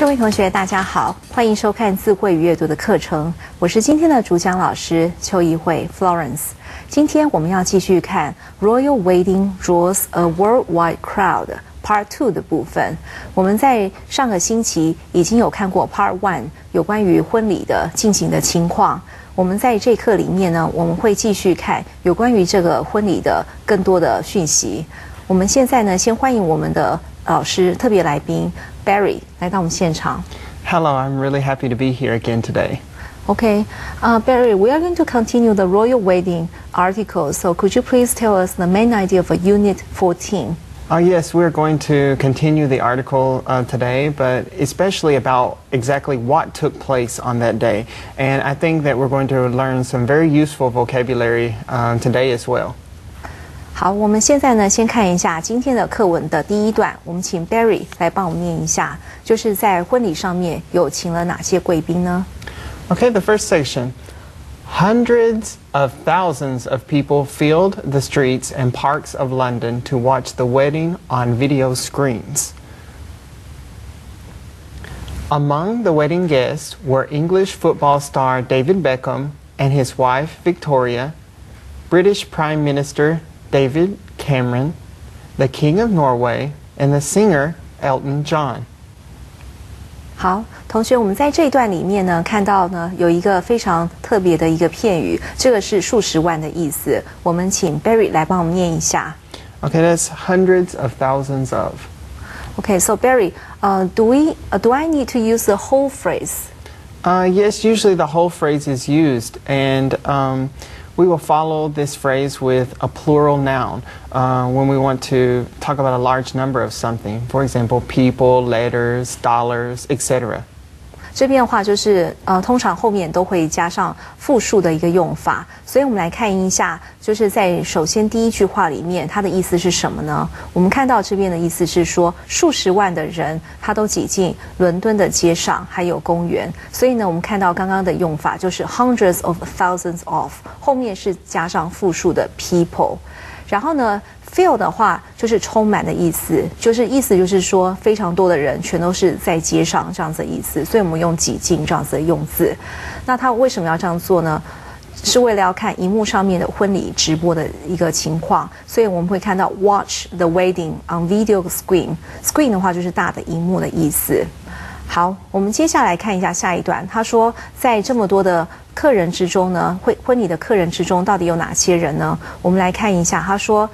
各位同学，大家好，欢迎收看字汇与阅读的课程。我是今天的主讲老师邱怡慧 Florence。今天我们要继续看 Royal Wedding Draws a Worldwide Crowd Part 2的部分。我们在上个星期已经有看过 Part 1，有关于婚礼的进行的情况。我们在这课里面呢，我们会继续看有关于这个婚礼的更多的讯息。我们现在呢，先欢迎我们的老师特别来宾 Barry 来到我们现场。Hello, I'm really happy to be here again today. Okay, Barry, we are going to continue the royal wedding article. So could you please tell us the main idea of Unit 14? Yes, we're going to continue the article today, but especially about exactly what took place on that day. And I think that we're going to learn some very useful vocabulary today as well. 好，我们现在呢，先看一下今天的课文的第一段。我们请 Barry 来帮我们念一下，就是在婚礼上面有请了哪些贵宾呢？ Okay, the first section. Hundreds of thousands of people filled the streets and parks of London to watch the wedding on video screens. Among the wedding guests were English football star David Beckham and his wife Victoria, British Prime Minister David Cameron, the King of Norway, and the singer Elton John. 好，同学，我们在这一段里面呢，看到呢有一个非常特别的一个片语，这个是数十万的意思。我们请 Barry 来帮我们念一下。Okay, that's hundreds of thousands of. Okay, so Barry, do I need to use the whole phrase? Yes, usually the whole phrase is used, and we will follow this phrase with a plural noun when we want to talk about a large number of something. For example, people, letters, dollars, etc. 这边的话就是通常后面都会加上复数的一个用法，所以我们来看一下，就是在首先第一句话里面，它的意思是什么呢？我们看到这边的意思是说，数十万的人他都挤进伦敦的街上还有公园，所以呢，我们看到刚刚的用法就是 hundreds of thousands of， 后面是加上复数的 people， 然后呢，fill 的话就是充满的意思，就是说非常多的人全都是在街上这样子的意思，所以我们用挤进这样子的用字。那他为什么要这样做呢？是为了要看荧幕上面的婚礼直播的一个情况，所以我们会看到 watch the wedding on video screen 的话就是大的荧幕的意思。好，我们接下来看一下下一段。他说，在这么多的客人之中呢，婚礼的客人之中到底有哪些人呢？我们来看一下。他说，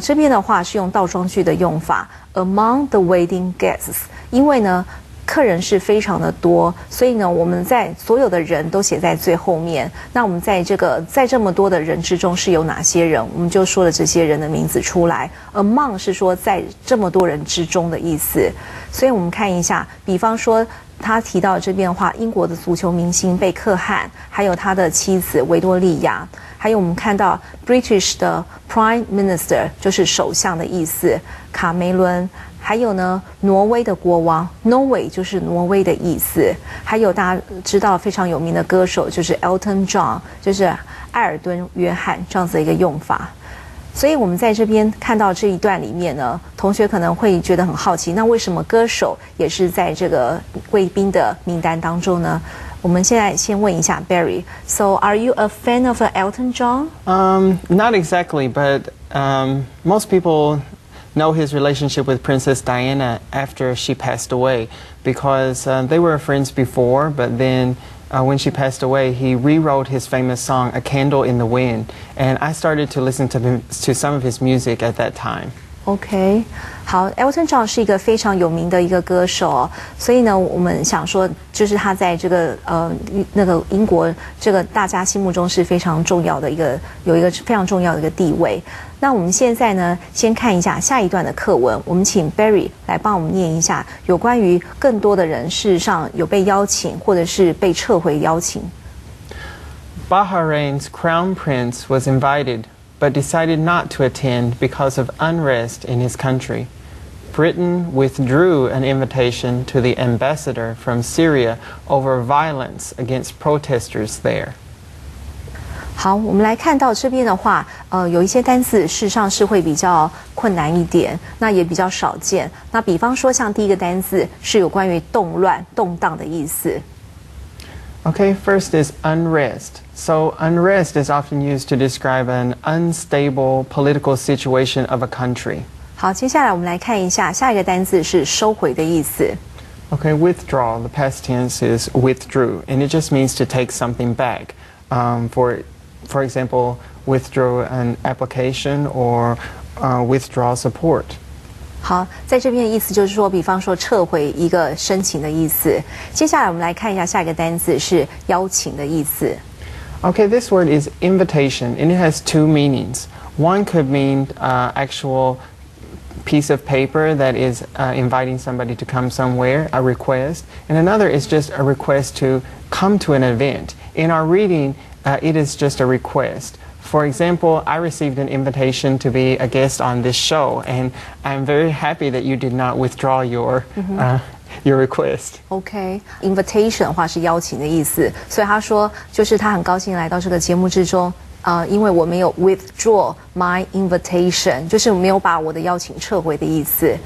这边的话是用倒装句的用法 ，among the wedding guests， 因为呢，客人是非常的多，所以呢，我们在所有的人都写在最后面。那我们在这么多的人之中是有哪些人？我们就说了这些人的名字出来。among 是说在这么多人之中的意思，所以我们看一下，比方说他提到这边的话，英国的足球明星贝克汉，还有他的妻子维多利亚。还有我们看到 British 的 Prime Minister 就是首相的意思，卡梅伦。还有呢，挪威的国王 Norway 就是挪威的意思。还有大家知道非常有名的歌手就是 Elton John， 就是艾尔顿约翰这样子的一个用法。所以我们在这边看到这一段里面呢，同学可能会觉得很好奇，那为什么歌手也是在这个贵宾的名单当中呢？我们现在先问一下 Barry. So, are you a fan of Elton John? Not exactly, but most people know his relationship with Princess Diana after she passed away, because they were friends before, but then when she passed away, he rewrote his famous song "A Candle in the Wind," and I started to listen to some of his music at that time. OK， 好 ，Elton John 是一个非常有名的一个歌手哦，所以呢，我们想说，就是他在这个那个英国这个大家心目中是非常重要的有一个非常重要的一个地位。那我们现在呢，先看一下下一段的课文，我们请 Barry 来帮我们念一下有关于更多的人事实上有被邀请或者是被撤回邀请。Bahrain's crown prince was invited,but decided not to attend because of unrest in his country. Britain withdrew an invitation to the ambassador from Syria over violence against protesters there. 好，我们来看到这边的话，有一些单字事实上是会比较困难一点，那也比较少见。那比方说，像第一个单字是有关于动乱、动荡的意思。Okay, first is unrest. So unrest is often used to describe an unstable political situation of a country. 好，接下来我们来看一下下一个单字是收回的意思。Okay, withdraw. The past tense is withdrew, and it just means to take something back. For example, withdraw an application or withdraw support. 好，在这边的意思就是说，比方说撤回一个申请的意思。接下来我们来看一下下一个单字是邀请的意思。Okay, this word is invitation, and it has two meanings. One could mean actual piece of paper that is inviting somebody to come somewhere, a request, and another is just a request to come to an event. In our reading, it is just a request. For example, I received an invitation to be a guest on this show, and I'm very happy that you did not withdraw your request. OK, invitation 的话是邀请的意思，所以他说就是他很高兴来到这个节目之中。因为我没有 withdraw my invitation， 就是没有把我的邀请撤回的意思。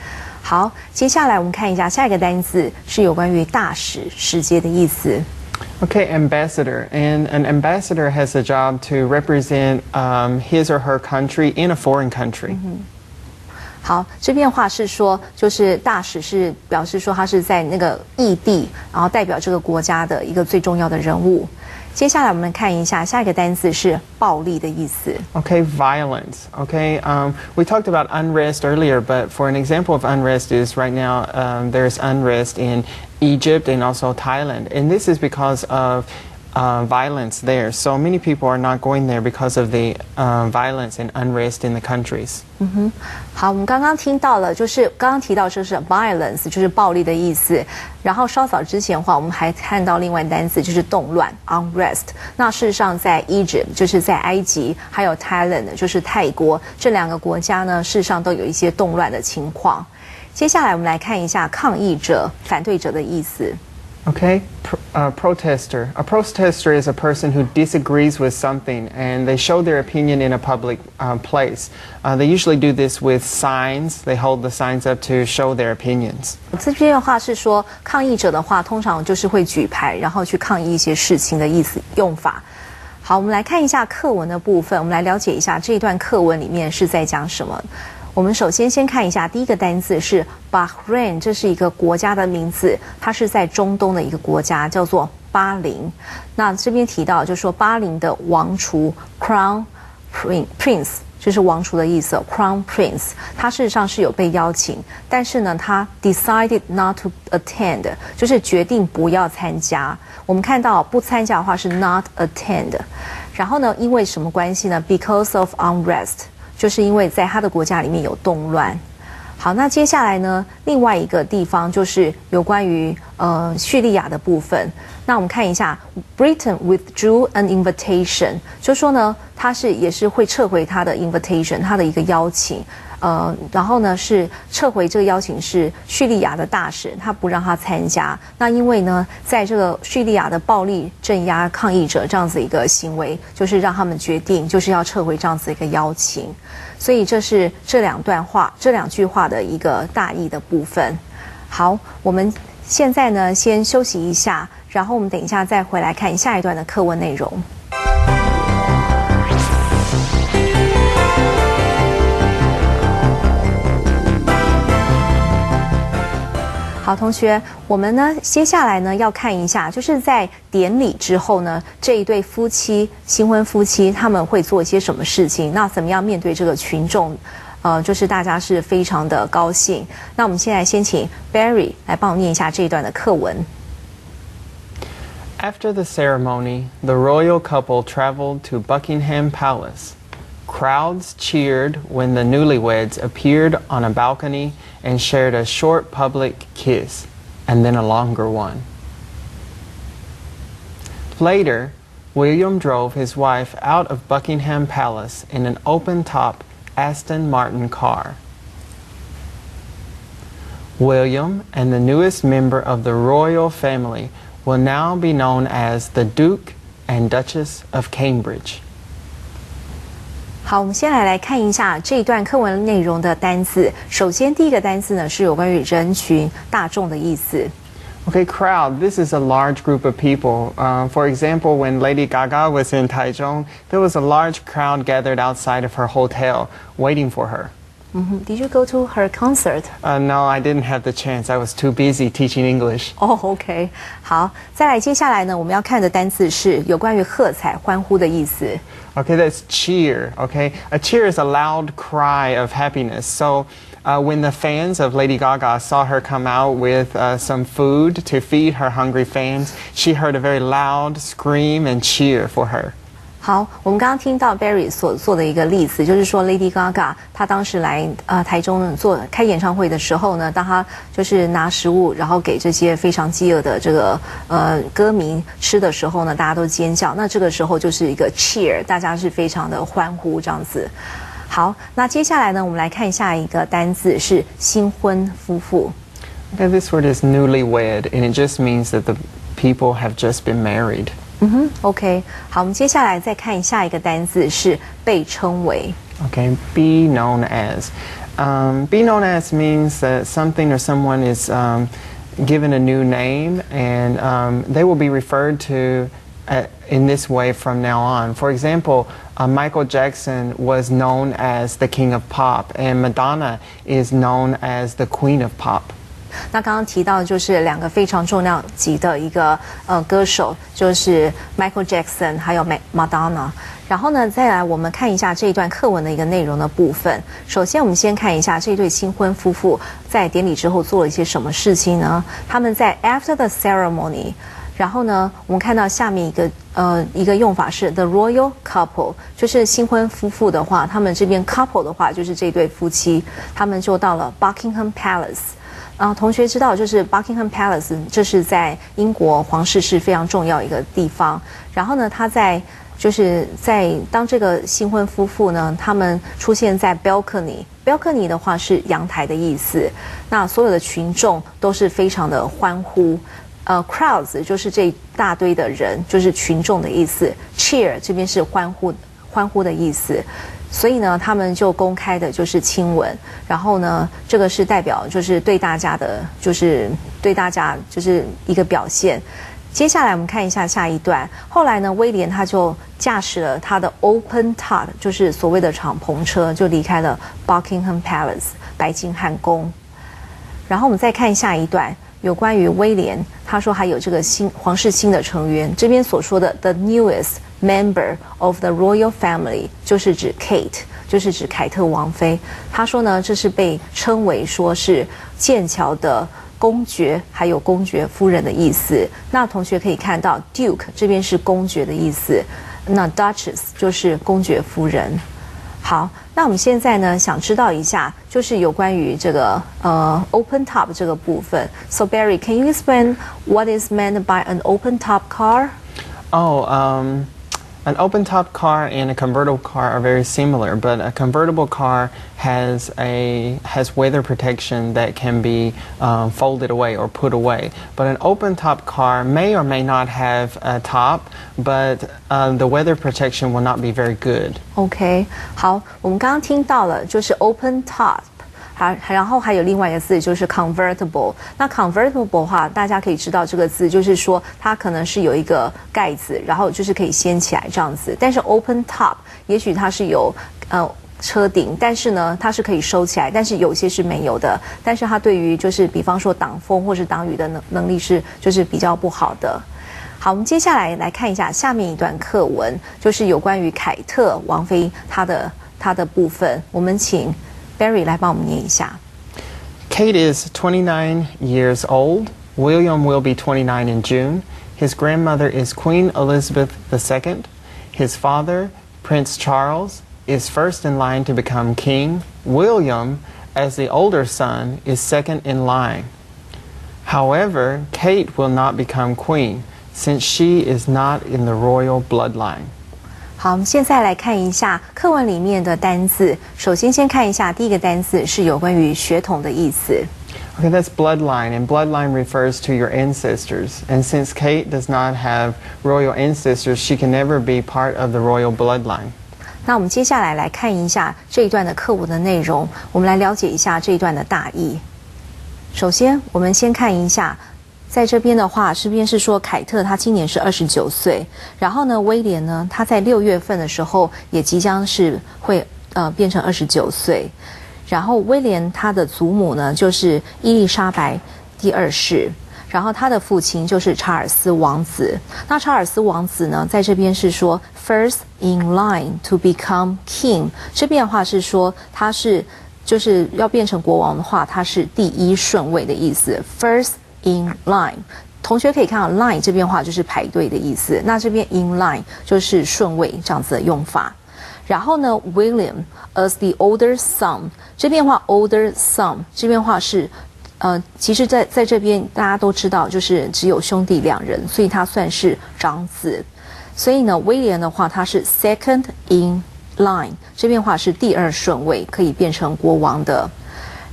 好，接下来我们看一下下一个单字是有关于大使、使节的意思。Okay, ambassador. And an ambassador has a job to represent his or her country in a foreign country. 好，这边的话是说，就是大使是表示说他是在那个异地，然后代表这个国家的一个最重要的人物。接下来我们看一下下一个单词是暴力的意思。Okay, violence. Okay, we talked about unrest earlier, but for an example of unrest is right now there's unrest in Egypt and also Thailand, and this is because of violence there. So many people are not going there because of the violence and unrest in the countries. 好，我们刚刚听到了，就是刚刚提到就是 violence， 就是暴力的意思。然后稍早之前的话，我们还看到另外单词就是动乱 unrest。那事实上在 Egypt， 就是在埃及，还有 Thailand， 就是泰国这两个国家呢，事实上都有一些动乱的情况。接下来我们来看一下抗议者、反对者的意思。Okay, protester. A protester is a person who disagrees with something and they show their opinion in a public place. They usually do this with signs. They hold the signs up to show their opinions. 这边的话是说，抗议者的话通常就是会举牌，然后去抗议一些事情的意思用法。好，我们来看一下课文的部分，我们来了解一下这一段课文里面是在讲什么。我们首先看一下第一个单字是 Bahrain， 这是一个国家的名字，它是在中东的一个国家，叫做巴林。那这边提到就是说巴林的王储 Crown Prince， 就是王储的意思 Crown Prince， 他事实上是有被邀请，但是呢他 decided not to attend， 就是决定不要参加。我们看到不参加的话是 not attend， 然后呢因为什么关系呢 ？Because of unrest。就是因为在他的国家里面有动乱。好，那接下来呢，另外一个地方就是有关于叙利亚的部分。那我们看一下 ，Britain withdrew an invitation， 就说呢，他也是会撤回他的 invitation， 他的一个邀请。然后呢是撤回这个邀请是叙利亚的大使，他不让他参加。那因为呢，在这个叙利亚的暴力镇压抗议者这样子一个行为，就是让他们决定就是要撤回这样子一个邀请。所以这是这两句话的一个大意的部分。好，我们现在呢先休息一下，然后我们等一下再回来看下一段的课文内容。好，同学，我们呢接下来呢要看一下，就是在典礼之后呢，这一对夫妻新婚夫妻他们会做一些什么事情？那怎么样面对这个群众？就是大家是非常的高兴。那我们现在先请 Barry 来帮我念一下这一段的课文。After the ceremony, the royal couple traveled to Buckingham Palace. Crowds cheered when the newlyweds appeared on a balcony and shared a short public kiss, and then a longer one. Later, William drove his wife out of Buckingham Palace in an open-top Aston Martin car. William and the newest member of the royal family will now be known as the Duke and Duchess of Cambridge. 好，我们先来看一下这一段课文内容的单字。首先，第一个单字呢是有关于人群、大众的意思。Okay, crowd. This is a large group of people. For example, when Lady Gaga was in Taichung, there was a large crowd gathered outside of her hotel waiting for her. Did you go to her concert? No, I didn't have the chance. I was too busy teaching English. OK. 好，再来接下来呢，我们要看的单字是有关于喝彩、欢呼的意思。Okay, that's cheer. Okay, a cheer is a loud cry of happiness. So, when the fans of Lady Gaga saw her come out with some food to feed her hungry fans, she heard a very loud scream and cheer for her. 好，我们刚刚听到 Barry 所做的一个例子，就是说 Lady Gaga 她当时来台中开演唱会的时候呢，当她就是拿食物，然后给这些非常饥饿的这个歌迷吃的时候呢，大家都尖叫。那这个时候就是一个 cheer， 大家是非常的欢呼这样子。好，那接下来呢，我们来看下一个单字是新婚夫妇。Okay, this word is newlywed, and it just means that the people have just been married. OK， 好，我们接下来再看下一个单字是被称为。Okay, be known as. Be known as means that something or someone is given a new name, and they will be referred to in this way from now on. For example, Michael Jackson was known as the King of Pop, and Madonna is known as the Queen of Pop. 那刚刚提到就是两个非常重量级的一个歌手，就是 Michael Jackson 还有 Madonna。然后呢，再来我们看一下这一段课文的一个内容的部分。首先，我们先看一下这对新婚夫妇在典礼之后做了一些什么事情呢？他们在 after the ceremony。然后呢，我们看到下面一个用法是 the royal couple， 就是新婚夫妇的话，他们这边 couple 的话就是这对夫妻，他们就到了 Buckingham Palace。同学知道，就是 Buckingham Palace， 这是在英国皇室是非常重要一个地方。然后呢，当这个新婚夫妇呢，他们出现在 balcony 的话是阳台的意思。那所有的群众都是非常的欢呼。crowds 就是这一大堆的人，就是群众的意思。cheer 这边是欢呼的意思。所以呢，他们就公开的就是亲吻，然后呢，这个是代表就是对大家就是一个表现。接下来我们看一下下一段，后来呢，威廉他就驾驶了他的 open top， 就是所谓的敞篷车，就离开了 Buckingham Palace 白金汉宫。然后我们再看下一段，有关于威廉，他说还有这个皇室新的成员，这边所说的 the newest member of the royal family 就是指 Kate， 就是指凯特王妃。他说呢，这是被称为说是剑桥的公爵还有公爵夫人的意思。那同学可以看到 Duke 这边是公爵的意思，那 Duchess 就是公爵夫人。好，那我们现在呢想知道一下，就是有关于这个open top 这个部分。So Barry, can you explain what is meant by an open top car? An open-top car and a convertible car are very similar, but a convertible car has weather protection that can be folded away or put away. But an open-top car may or may not have a top, but the weather protection will not be very good. OK， 好，我们刚刚听到了就是 open top。好，然后还有另外一个字就是 convertible。那 convertible 的话，大家可以知道这个字就是说它可能是有一个盖子，然后就是可以掀起来这样子。但是 open top 也许它是有车顶，但是呢它是可以收起来，但是有些是没有的。但是它对于就是比方说挡风或是挡雨的能力是就是比较不好的。好，我们接下来看一下下面一段课文，就是有关于凯特王妃她的部分。我们请Barry 来帮我们念一下。Kate is 29 years old. William will be 29 in June. His grandmother is Queen Elizabeth II. His father, Prince Charles, is first in line to become king. William, as the older son, is second in line. However, Kate will not become queen, since she is not in the royal bloodline. 好，我们现在来看一下课文里面的单字。首先，先看一下第一个单字是有关于血统的意思。Okay, that's bloodline, and bloodline refers to your ancestors. And since Kate does not have royal ancestors, she can never be part of the royal bloodline. 那我们接下来来看一下这一段的课文的内容，我们来了解一下这一段的大意。首先，我们先看一下，在这边的话，这边是说凯特他今年是29岁，然后呢，威廉呢，他在6月份的时候也即将是会变成29岁。然后威廉他的祖母呢就是伊丽莎白第2世，然后他的父亲就是查尔斯王子。那查尔斯王子呢，在这边是说 first in line to become king， 这边的话是说他是就是要变成国王的话，他是第1顺位的意思 ，first in line。同学可以看到 line 这边的话就是排队的意思，那这边 in line 就是顺位这样子的用法。然后呢 ，William as the older son， 这边的话 older son 这边的话是，其实在这边大家都知道，就是只有兄弟2人，所以他算是长子。所以呢，威廉的话他是 second in line， 这边的话是第2顺位，可以变成国王的。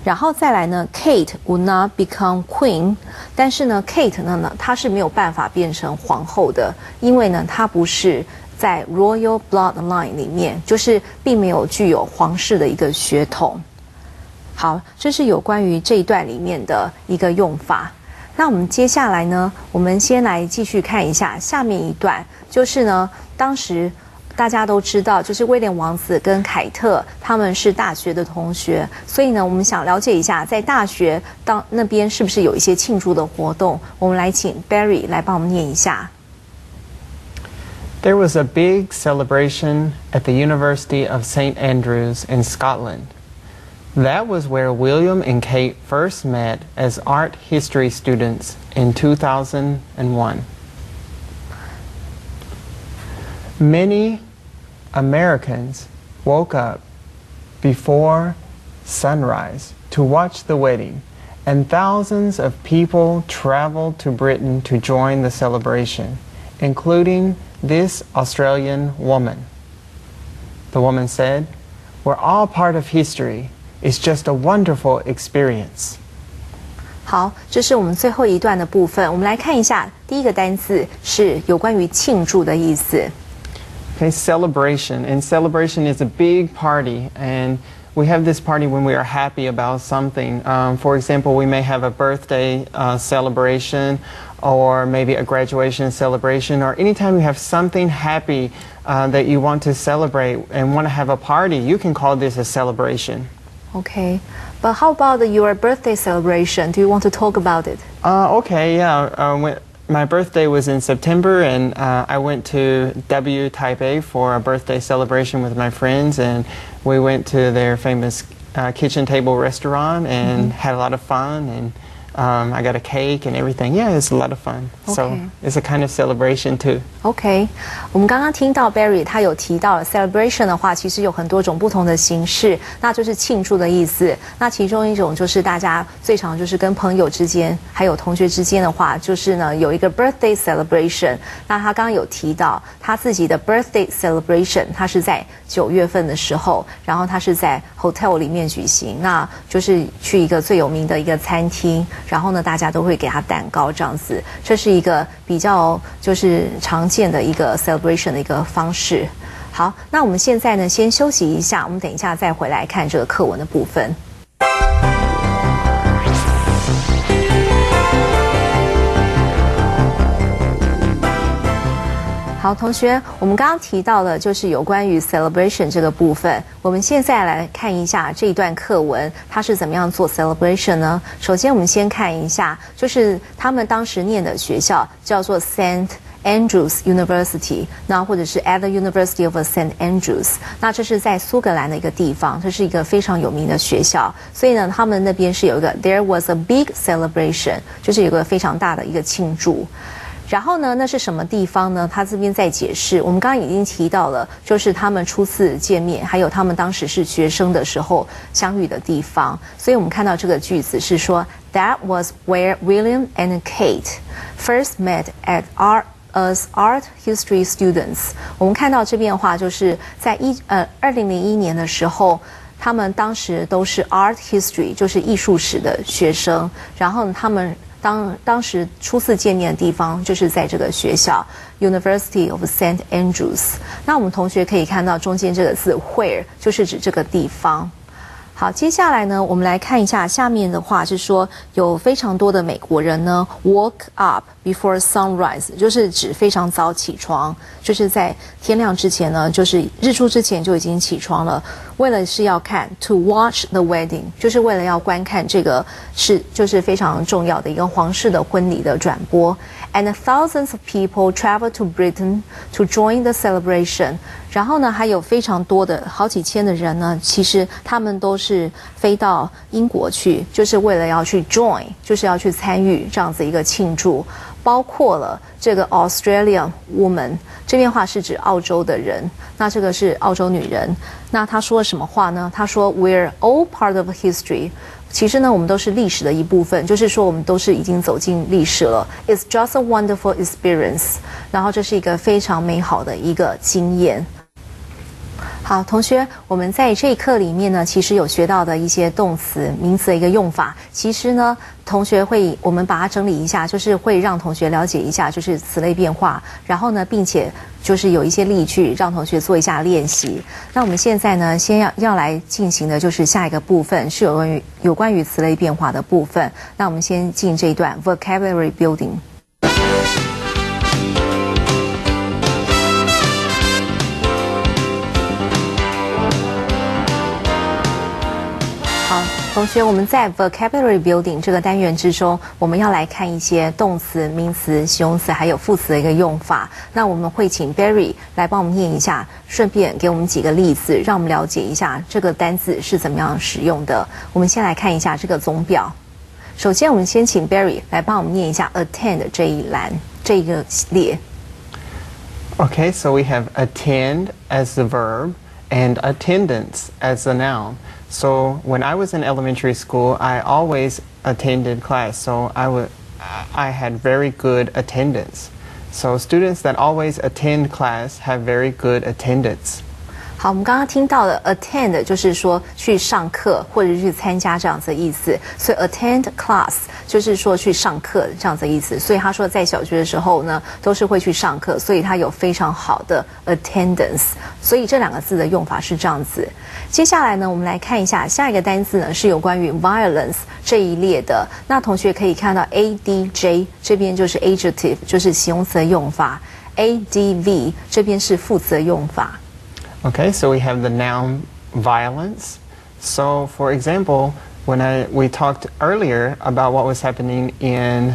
然后再来呢 ，Kate would not become queen， 但是呢 ，Kate 呢，她是没有办法变成皇后的，因为呢，她不是在 royal bloodline 里面，就是并没有具有皇室的一个血统。好，这是有关于这一段里面的一个用法。那我们接下来呢，我们先来继续看一下下面一段，就是呢，当时大家都知道，就是威廉王子跟凯特他们是大学的同学，所以呢，我们想了解一下，在大学那边是不是有一些庆祝的活动？我们来请 Barry 来帮我们念一下。There was a big celebration at the University of St. Andrews in Scotland. That was where William and Kate first met as art history students in 2001. Many Americans woke up before sunrise to watch the wedding, and thousands of people traveled to Britain to join the celebration, including this Australian woman. The woman said, "We're all part of history. It's just a wonderful experience." 好，这是我们最后一段的部分。我们来看一下，第一个单字是有关于庆祝的意思。Okay, celebration. And celebration is a big party, and we have this party when we are happy about something. For example, we may have a birthday celebration, or maybe a graduation celebration, or anytime you have something happy that you want to celebrate and want to have a party, you can call this a celebration. Okay, but how about your birthday celebration? Do you want to talk about it? Okay, yeah. My birthday was in September, and I went to Taipei for a birthday celebration with my friends, and we went to their famous kitchen table restaurant and had a lot of fun, and I got a cake and everything. Yeah, it's a lot of fun. So it's a kind of celebration too. OK， 我们刚刚听到 Barry 他有提到 celebration 的话，其实有很多种不同的形式，那就是庆祝的意思。那其中一种就是大家最常就是跟朋友之间，还有同学之间的话，就是呢有一个 birthday celebration。那他刚刚有提到他自己的 birthday celebration， 他是在9月份的时候，然后他是在 hotel 里面举行，那就是去一个最有名的一个餐厅。然后呢，大家都会给他蛋糕这样子，这是一个比较就是常见的一个 celebration 的一个方式。好，那我们现在呢先休息一下，我们等一下再回来看这个课文的部分。好，同学，我们刚刚提到的就是有关于 celebration 这个部分。我们现在来看一下这一段课文，它是怎么样做 celebration 呢？首先，我们先看一下，就是他们当时念的学校叫做 St. Andrews University， 那或者是 at the University of St. Andrews， 那这是在苏格兰的一个地方，这是一个非常有名的学校。所以呢，他们那边是有一个 there was a big celebration， 就是有个非常大的一个庆祝。然后呢，那是什么地方呢？他这边在解释，我们刚刚已经提到了，就是他们初次见面，还有他们当时是学生的时候相遇的地方。所以我们看到这个句子是说 ，That was where William and Kate first met as art history students。我们看到这边的话，就是在2001年的时候。他们当时都是 art history， 就是艺术史的学生，然后他们当时初次见面的地方就是在这个学校 University of St. Andrews。那我们同学可以看到中间这个字 where 就是指这个地方。好，接下来呢，我们来看一下下面的话是说，有非常多的美国人呢 woke up before sunrise， 就是指非常早起床，就是在天亮之前呢，就是日出之前就已经起床了，为了是要看 to watch the wedding， 就是为了要观看这个就是非常重要的一个皇室的婚礼的转播。And thousands of people traveled to Britain to join the celebration。然后呢，还有非常多的好几千的人呢，其实他们都是飞到英国去，就是为了要去 join， 就是要去参与这样子一个庆祝，包括了这个 Australian woman， 这边话是指澳洲的人，那这个是澳洲女人。那她说了什么话呢？她说 We're all part of history。其实呢，我们都是历史的一部分，就是说我们都是已经走进历史了。It's just a wonderful experience。然后这是一个非常美好的一个经验。好，同学，我们在这一课里面呢，其实有学到的一些动词、名词的一个用法。其实呢，同学我们把它整理一下，就是会让同学了解一下，就是词类变化。然后呢，并且就是有一些例句，让同学做一下练习。那我们现在呢，先要来进行的就是下一个部分，是有关于词类变化的部分。那我们先进这一段 vocabulary building。同学，我们在 vocabulary building 这个单元之中，我们要来看一些动词、名词、形容词还有副词的一个用法。那我们会请 Barry 来帮我们念一下，顺便给我们几个例子，让我们了解一下这个单字是怎么样使用的。我们先来看一下这个总表。首先，我们先请 Barry 来帮我们念一下 attend 这一栏这一个列。Okay, so we have attend as the verb and attendance as the noun. So when I was in elementary school, I always attended class. So I had very good attendance. So students that always attend class have very good attendance. 好，我们刚刚听到的 attend 就是说去上课或者去参加这样子的意思，所以 attend class 就是说去上课这样子的意思。所以他说在小学的时候呢，都是会去上课，所以他有非常好的 attendance。所以这两个字的用法是这样子。接下来呢，我们来看一下下一个单字呢，是有关于 violence 这一列的。那同学可以看到 adj 这边就是 adjective， 就是形容词的用法 ，adv 这边是副词的用法。Okay, so we have the noun violence. So, for example, when we talked earlier about what was happening in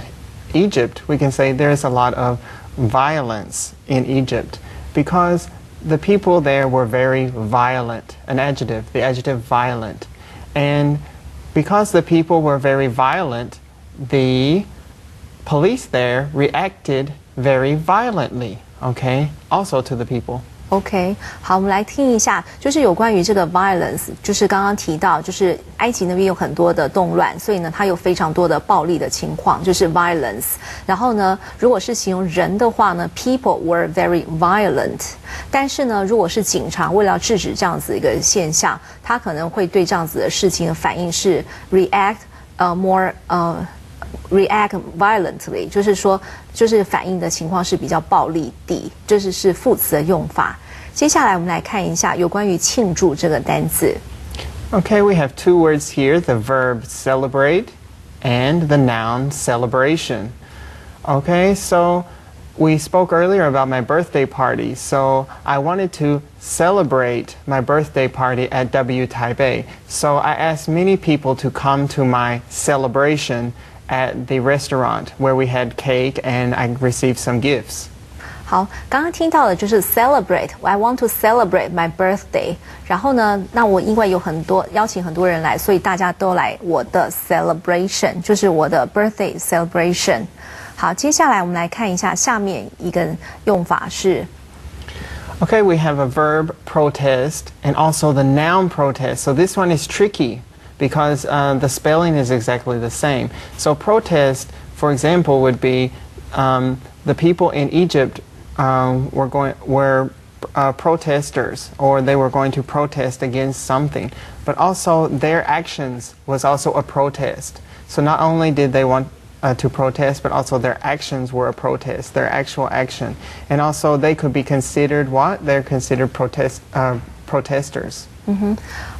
Egypt, we can say there's a lot of violence in Egypt because the people there were very violent. An adjective, the adjective violent. And because the people were very violent, the police there reacted very violently, okay, also to the people. OK， 好，我们来听一下，就是有关于这个 violence， 就是刚刚提到，就是埃及那边有很多的动乱，所以呢，它有非常多的暴力的情况，就是 violence。然后呢，如果是形容人的话呢 ，people were very violent。但是呢，如果是警察为了要制止这样子一个现象，他可能会对这样子的事情的反应是 react violently， 就是说，就是反应的情况是比较暴力的，这是副词的用法。接下来我们来看一下有关于庆祝这个单字。Okay, we have two words here, the verb celebrate and the noun celebration. Okay, so we spoke earlier about my birthday party, so I wanted to celebrate my birthday party at W Taipei. So I asked many people to come to my celebration at the restaurant where we had cake and I received some gifts. 好，刚刚听到的就是 celebrate. I want to celebrate my birthday. 然后呢，那我因为有邀请很多人来，所以大家都来我的 celebration， 就是我的 birthday celebration。好，接下来我们来看一下下面一个用法是。Okay, we have a verb protest and also the noun protest. So this one is tricky because the spelling is exactly the same. So protest, for example, would be the people in Egypt were protesters, or they were going to protest against something. But also their actions was also a protest. So not only did they want to protest, but also their actions were a protest, their actual action. And also they could be considered what? They're considered protesters.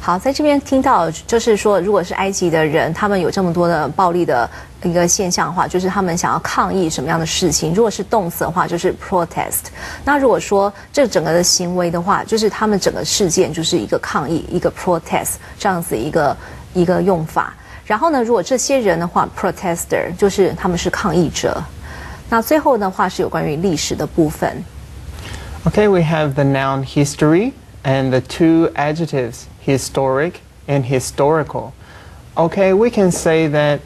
好，在这边听到就是说，如果是埃及的人，他们有这么多的暴力的一个现象的话，就是他们想要抗议什么样的事情。如果是动词的话，就是 protest。那如果说这整个的行为的话，就是他们整个事件就是一个抗议，一个 protest 这样子一个用法。然后呢，如果这些人的话 ，protester 就是他们是抗议者。那最后的话是有关于历史的部分。Okay, we have the noun history and the two adjectives, historic and historical. Okay, we can say that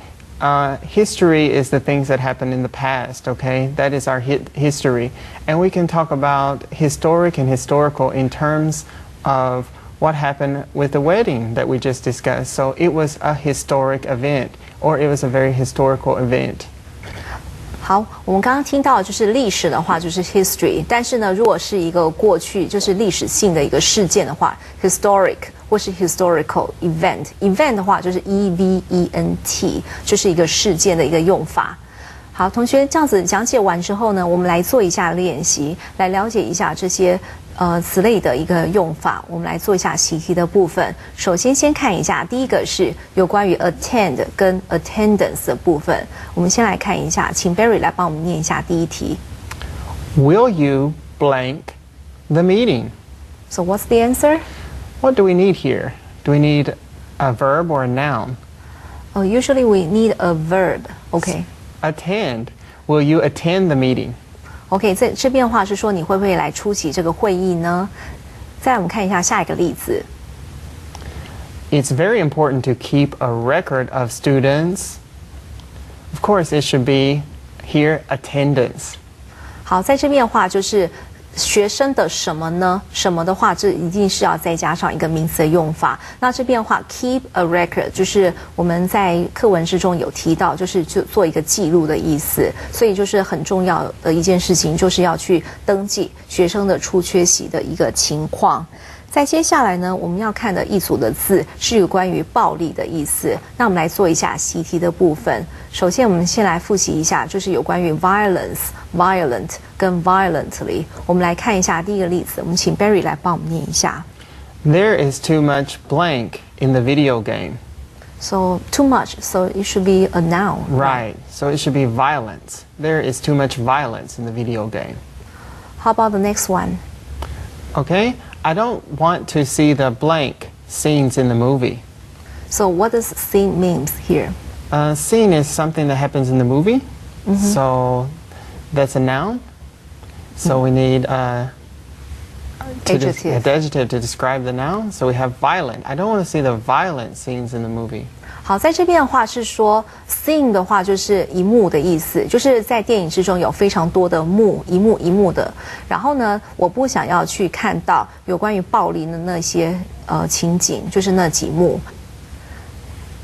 history is the things that happened in the past, okay? That is our history. And we can talk about historic and historical in terms of what happened with the wedding that we just discussed. So it was a historic event, or it was a very historical event. 好，我们刚刚听到就是历史的话就是 history， 但是呢，如果是一个过去就是历史性的一个事件的话 ，historic 或是 historical event 的话就是 event， 就是一个事件的一个用法。好，同学这样子讲解完之后呢，我们来做一下练习，来了解一下这些词类的一个用法。我们来做一下习题的部分。首先看一下，第一个是有关于 attend 跟 attendance 的部分。我们先来看一下，请 Barry 来帮我们念一下第一题。Will you blank the meeting? So what's the answer? What do we need here? Do we need a verb or a noun? Usually we need a verb. Okay. Attend. Will you attend the meeting? OK， 这边的话是说你会不会来出席这个会议呢？再来我们看一下下一个例子。It's very important to keep a record of students. Of course, it should be here attendance. 好，在这边的话就是学生的什么呢？什么的话，这一定是要再加上一个名词的用法。那这边的话 ，keep a record 就是我们在课文之中有提到，就做一个记录的意思。所以就是很重要的一件事情，就是要去登记学生的出缺席的一个情况。在接下来呢，我们要看的一组的字是有关于暴力的意思。那我们来做一下习题的部分。首先，我们先来复习一下，就是有关于 violence、violent 跟 violently。我们来看一下第一个例子，我们请 Barry 来帮我们念一下。There is too much blank in the video game. So too much, so it should be a noun. Right. So it should be violence. There is too much violence in the video game. How about the next one? Okay. I don't want to see the blank scenes in the movie. So what does scene means here? Scene is something that happens in the movie. So that's a noun. So we need Adjective. adjective to describe the noun. So we have violent. I don't want to see the violent scenes in the movie. 好，在这边的话是说 scene 的话就是一幕的意思，就是在电影之中有非常多的幕，一幕的。然后呢，我不想要去看到有关于暴力的那些情景，就是那几幕。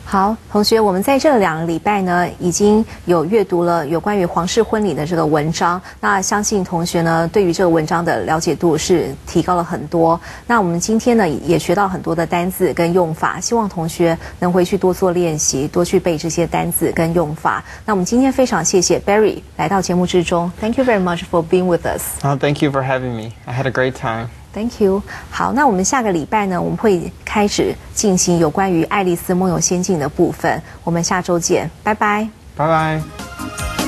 好，同学，我们在这2个礼拜呢，已经有阅读了有关于皇室婚礼的这个文章。那相信同学呢，对于这个文章的了解度是提高了很多。那我们今天呢，也学到很多的单字跟用法，希望同学能回去多做练习，多去背这些单字跟用法。那我们今天非常谢谢 Barry 来到节目之中 ，Thank you very much for being with us. Oh, thank you for having me. I had a great time. Thank you. 好，那我们下个礼拜呢，我们会开始进行有关于《爱丽丝梦游仙境》的部分。我们下周见，拜拜。Bye bye.